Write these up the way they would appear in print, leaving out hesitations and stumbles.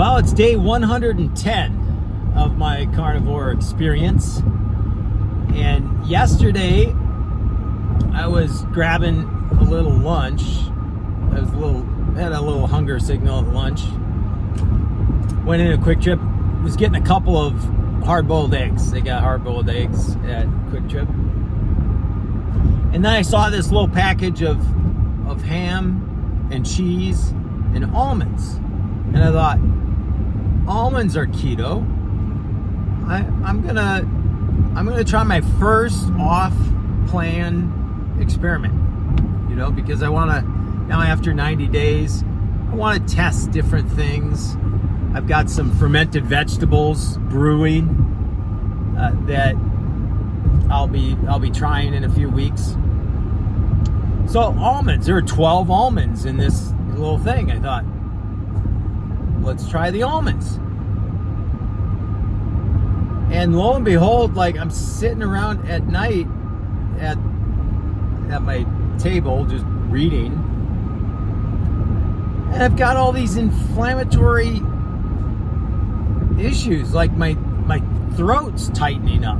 Well, it's day 110 of my carnivore experience. And yesterday, I was grabbing a little lunch. Had a little hunger signal at lunch. Went in a Quick Trip. Was getting a couple of hard-boiled eggs. They got hard-boiled eggs at Quick Trip. And then I saw this little package of ham and cheese and almonds. And I thought, almonds are keto. I'm gonna try my first off-plan experiment. Because I wanna, now after 90 days, I wanna test different things. I've got some fermented vegetables brewing that I'll be trying in a few weeks. So almonds, there are 12 almonds in this little thing. I thought, let's try the almonds. And lo and behold, like, I'm sitting around at night at my table just reading, and I've got all these inflammatory issues, like my throat's tightening up,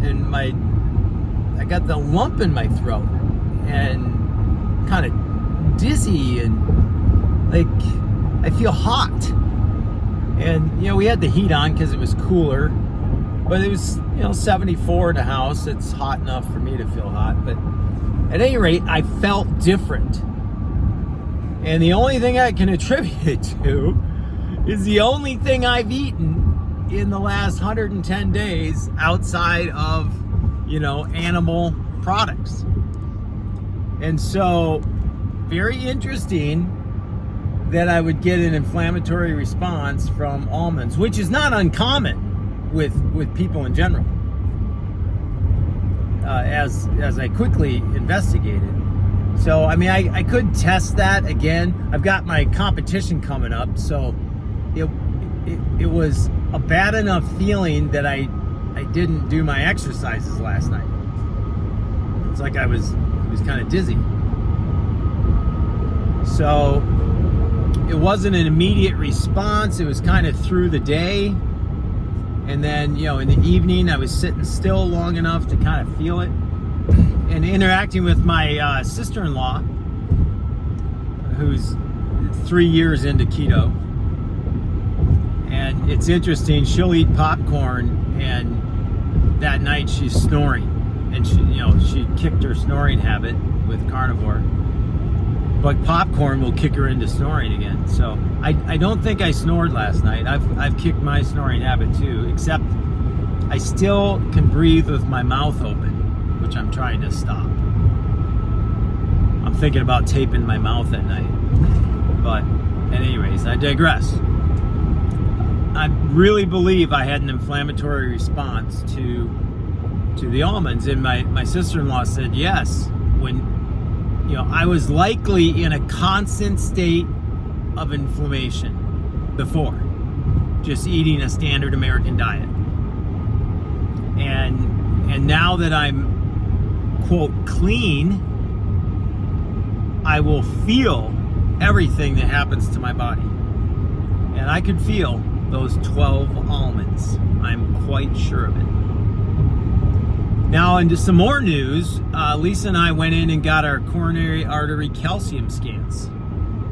and I got the lump in my throat, and kind of dizzy, and like I feel hot. And we had the heat on because it was cooler, but it was 74 in the house. It's hot enough for me to feel hot, but at any rate, I felt different. And the only thing I can attribute it to is the only thing I've eaten in the last 110 days outside of, animal products. And so, very interesting that I would get an inflammatory response from almonds, which is not uncommon with people in general. As I quickly investigated. So, I could test that again. I've got my competition coming up, so it was a bad enough feeling that I didn't do my exercises last night. It's like I was kind of dizzy. So it wasn't an immediate response. It was kind of through the day. And then, in the evening, I was sitting still long enough to kind of feel it. And interacting with my sister-in-law, who's 3 years into keto. And it's interesting, she'll eat popcorn, and that night she's snoring. And she kicked her snoring habit with carnivore. But popcorn will kick her into snoring again. So I don't think I snored last night. I've kicked my snoring habit too, except I still can breathe with my mouth open, which I'm trying to stop. I'm thinking about taping my mouth at night. But anyways, I digress. I really believe I had an inflammatory response to the almonds, and my sister-in-law said yes, when I was likely in a constant state of inflammation before, just eating a standard American diet. And now that I'm, quote, clean, I will feel everything that happens to my body. And I could feel those 12 almonds. I'm quite sure of it. Now, into some more news, Lisa and I went in and got our coronary artery calcium scans,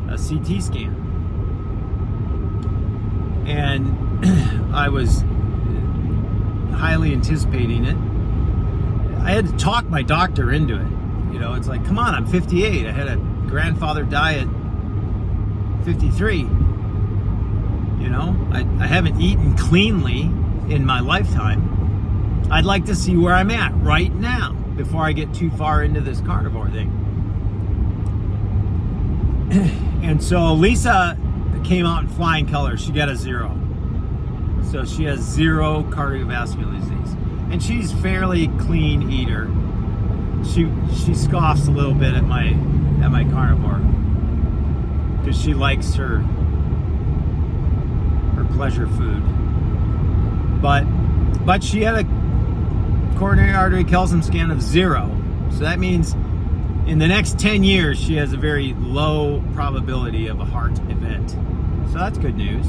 a CT scan. And I was highly anticipating it. I had to talk my doctor into it. It's like, come on, I'm 58. I had a grandfather die at 53. I haven't eaten cleanly in my lifetime. I'd like to see where I'm at right now before I get too far into this carnivore thing. And so Lisa came out in flying colors. She got a 0. So she has 0 cardiovascular disease. And she's fairly clean eater. She scoffs a little bit at my carnivore because she likes her pleasure food. But she had a coronary artery calcium scan of 0. So that means in the next 10 years, she has a very low probability of a heart event. So that's good news.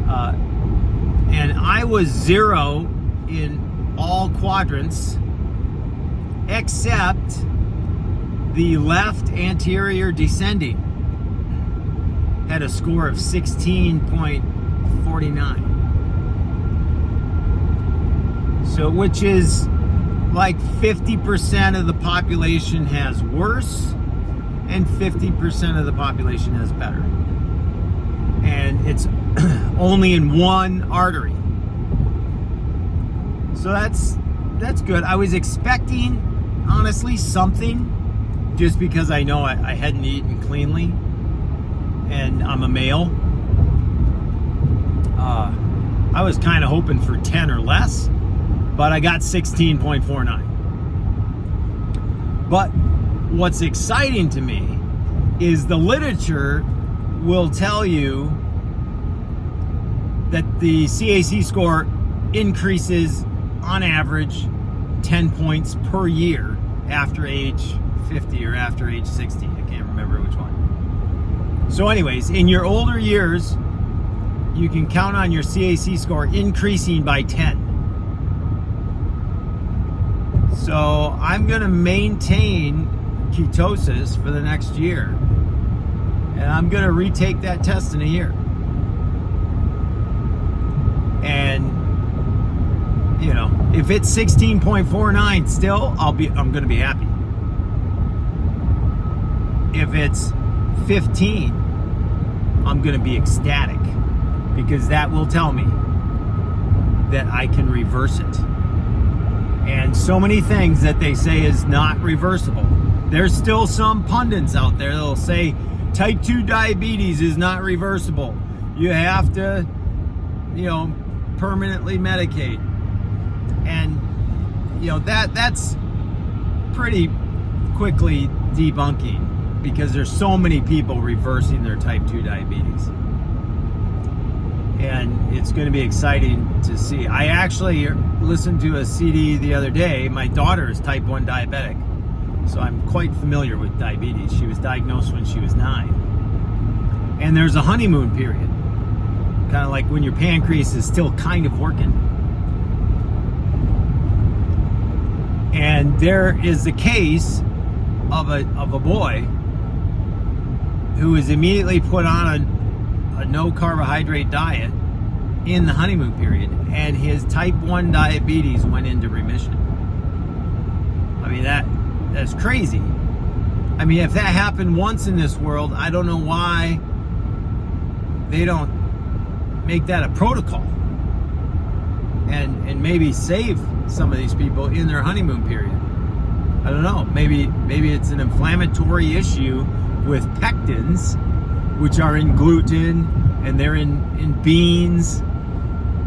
And I was 0 in all quadrants except the left anterior descending. Had a score of 16.49. So, which is like 50% of the population has worse and 50% of the population has better. And it's only in one artery. So that's good. I was expecting, honestly, something, just because I know I hadn't eaten cleanly and I'm a male. I was kind of hoping for 10 or less, but I got 16.49. But what's exciting to me is the literature will tell you that the CAC score increases on average 10 points per year after age 50 or after age 60. I can't remember which one. So anyways, in your older years, you can count on your CAC score increasing by 10. So I'm going to maintain ketosis for the next year. And I'm going to retake that test in a year. And, you know, if it's 16.49 still, I'm going to be happy. If it's 15, I'm going to be ecstatic, because that will tell me that I can reverse it. And so many things that they say is not reversible. There's still some pundits out there that'll say type 2 diabetes is not reversible. You have to, you know, permanently medicate. And, you know, that's pretty quickly debunking, because there's so many people reversing their type 2 diabetes. And it's going to be exciting to see. I actually listened to a CD the other day. My daughter is type 1 diabetic, so I'm quite familiar with diabetes. She was diagnosed when she was 9. And there's a honeymoon period, kind of like when your pancreas is still kind of working. And there is a case of a boy who was immediately put on a no carbohydrate diet in the honeymoon period, and his type 1 diabetes went into remission. I mean, that's crazy. I mean, if that happened once in this world, I don't know why they don't make that a protocol and maybe save some of these people in their honeymoon period. I don't know. Maybe it's an inflammatory issue with pectins, which are in gluten and they're in beans.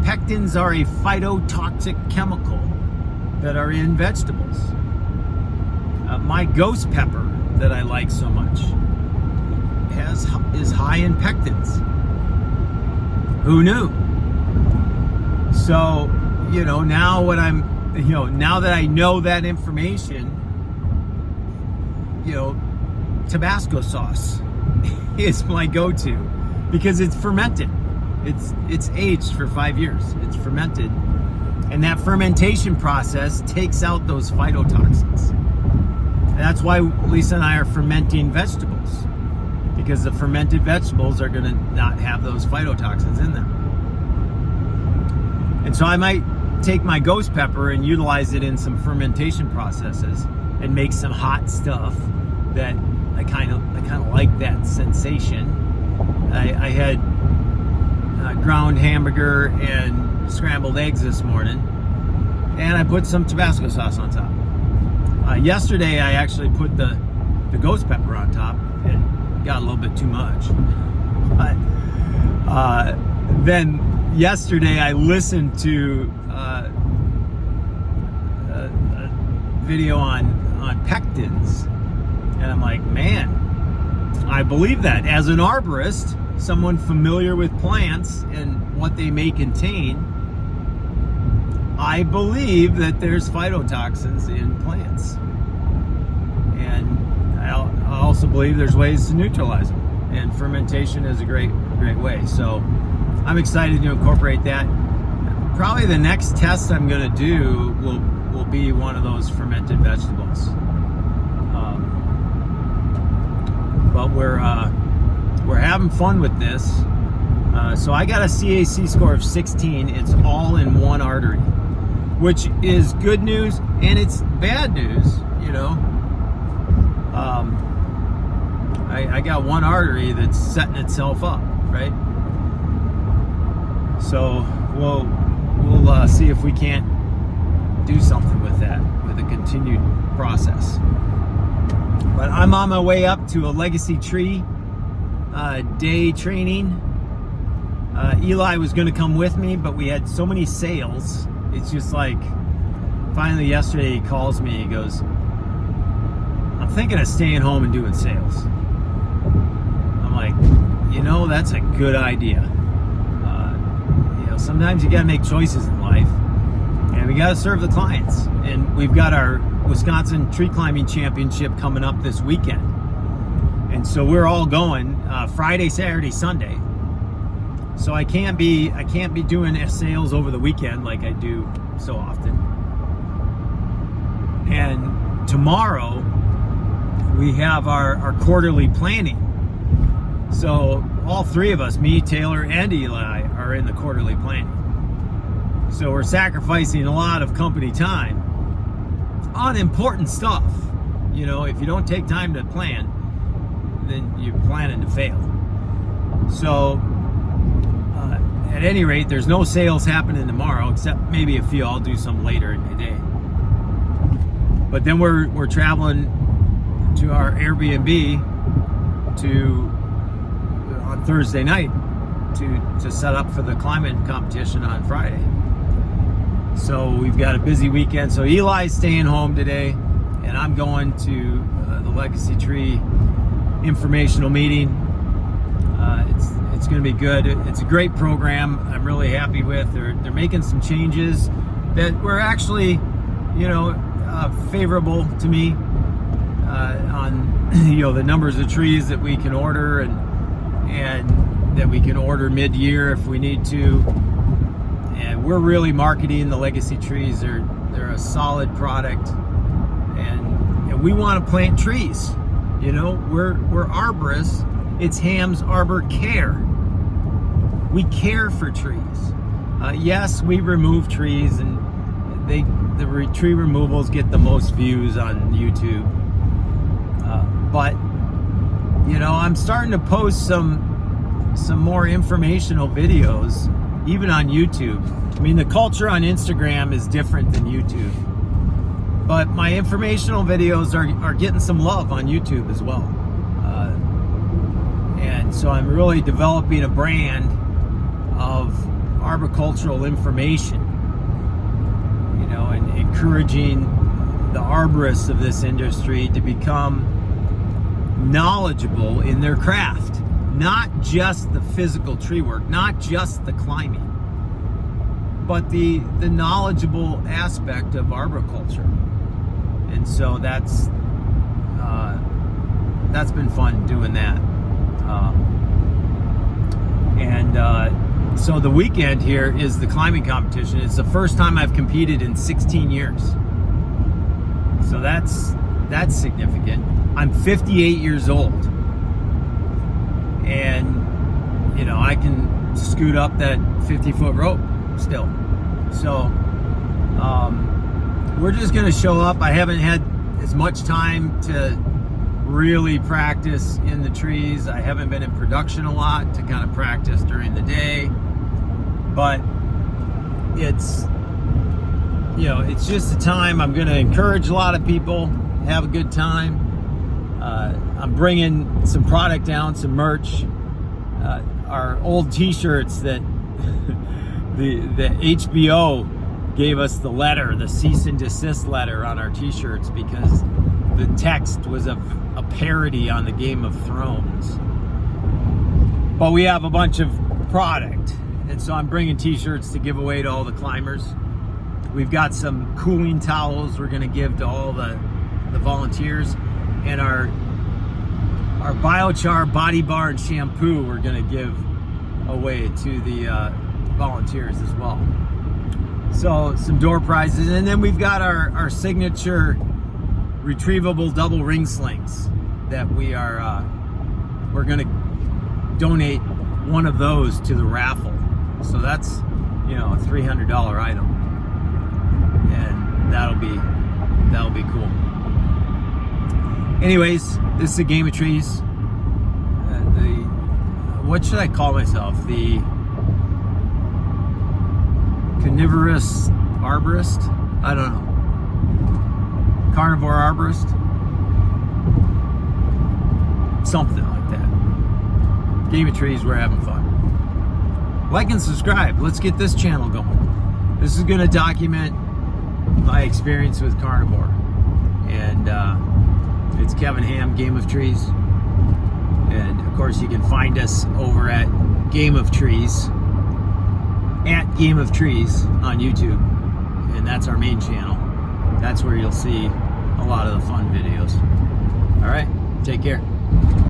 Pectins are a phytotoxic chemical that are in vegetables. My ghost pepper that I like so much is high in pectins. Who knew? So, you know, now that I know that information, you know, Tabasco sauce is my go-to, because it's fermented. It's aged for 5 years. It's fermented. And that fermentation process takes out those phytotoxins. And that's why Lisa and I are fermenting vegetables, because the fermented vegetables are going to not have those phytotoxins in them. And so I might take my ghost pepper and utilize it in some fermentation processes and make some hot stuff that I kind of like that sensation. I had ground hamburger and scrambled eggs this morning, and I put some Tabasco sauce on top. Yesterday I actually put the ghost pepper on top, and got a little bit too much. But then yesterday I listened to a video on pectins, and I'm like, man, I believe that. As an arborist, someone familiar with plants and what they may contain, I believe that there's phytotoxins in plants. And I also believe there's ways to neutralize them. And fermentation is a great way. So I'm excited to incorporate that. Probably the next test I'm going to do will be one of those fermented vegetables. But we're having fun with this. So I got a CAC score of 16. It's all in one artery, which is good news and it's bad news, you know. I got one artery that's setting itself up, right? So we'll see if we can't do something with that, with a continued process. But I'm on my way up to a legacy tree day training. Eli was going to come with me, but we had so many sales. It's just like, finally yesterday he calls me, he goes, I'm thinking of staying home and doing sales. I'm like, you know, that's a good idea. You know, sometimes you got to make choices in life, and we got to serve the clients. And we've got our Wisconsin Tree Climbing Championship coming up this weekend, and so we're all going Friday, Saturday, Sunday. So I can't be doing sales over the weekend like I do so often. And tomorrow we have our quarterly planning. So all three of us, me, Taylor, and Eli, are in the quarterly planning. So we're sacrificing a lot of company time on important stuff. You know, if you don't take time to plan, then you're planning to fail. So at any rate, there's no sales happening tomorrow, except maybe a few. I'll do some later in the day. But then we're traveling to our Airbnb on Thursday night to set up for the climbing competition on Friday. So we've got a busy weekend. So Eli's staying home today, and I'm going to the Legacy Tree informational meeting. It's going to be good. It's a great program. I'm really happy with. They're making some changes that were actually, you know, favorable to me on, you know, the numbers of trees that we can order and that we can order mid-year if we need to. And we're really marketing the Legacy trees. They're a solid product, and we want to plant trees. You know, we're arborists. It's Ham's Arbor Care. We care for trees. Yes, we remove trees, and the tree removals get the most views on YouTube. But you know, I'm starting to post some more informational videos, even on YouTube. I mean, the culture on Instagram is different than YouTube, but my informational videos are getting some love on YouTube as well. And so I'm really developing a brand of arboricultural information, you know, and encouraging the arborists of this industry to become knowledgeable in their craft, not just the physical tree work, not just the climbing, but the knowledgeable aspect of arboriculture. And so that's been fun doing that. So the weekend here is the climbing competition. It's the first time I've competed in 16 years. So that's significant. I'm 58 years old, and you know, I can scoot up that 50-foot rope still. So we're just gonna show up. I haven't had as much time to really practice in the trees. I haven't been in production a lot to kind of practice during the day, but it's, you know, it's just a time. I'm going to encourage a lot of people, have a good time. I'm bringing some product down, some merch, our old t-shirts that the HBO gave us the letter, the cease and desist letter on our t-shirts, because the text was a parody on the Game of Thrones. But we have a bunch of product, and so I'm bringing t-shirts to give away to all the climbers. We've got some cooling towels we're going to give to all the volunteers, and our biochar body bar and shampoo we're going to give away to the volunteers as well. So some door prizes, and then we've got our signature retrievable double ring slings that we're going to donate one of those to the raffle. So that's, you know, a $300 item, and that'll be cool. Anyways, this is a Game of Trees. What should I call myself? The carnivorous arborist? I don't know. Carnivore arborist? Something like that. Game of Trees, we're having fun. Like and subscribe. Let's get this channel going. This is going to document my experience with carnivore. And it's Kevin Ham, Game of Trees. And of course, you can find us over at Game of Trees, at Game of Trees on YouTube. And that's our main channel. That's where you'll see a lot of the fun videos. All right, take care.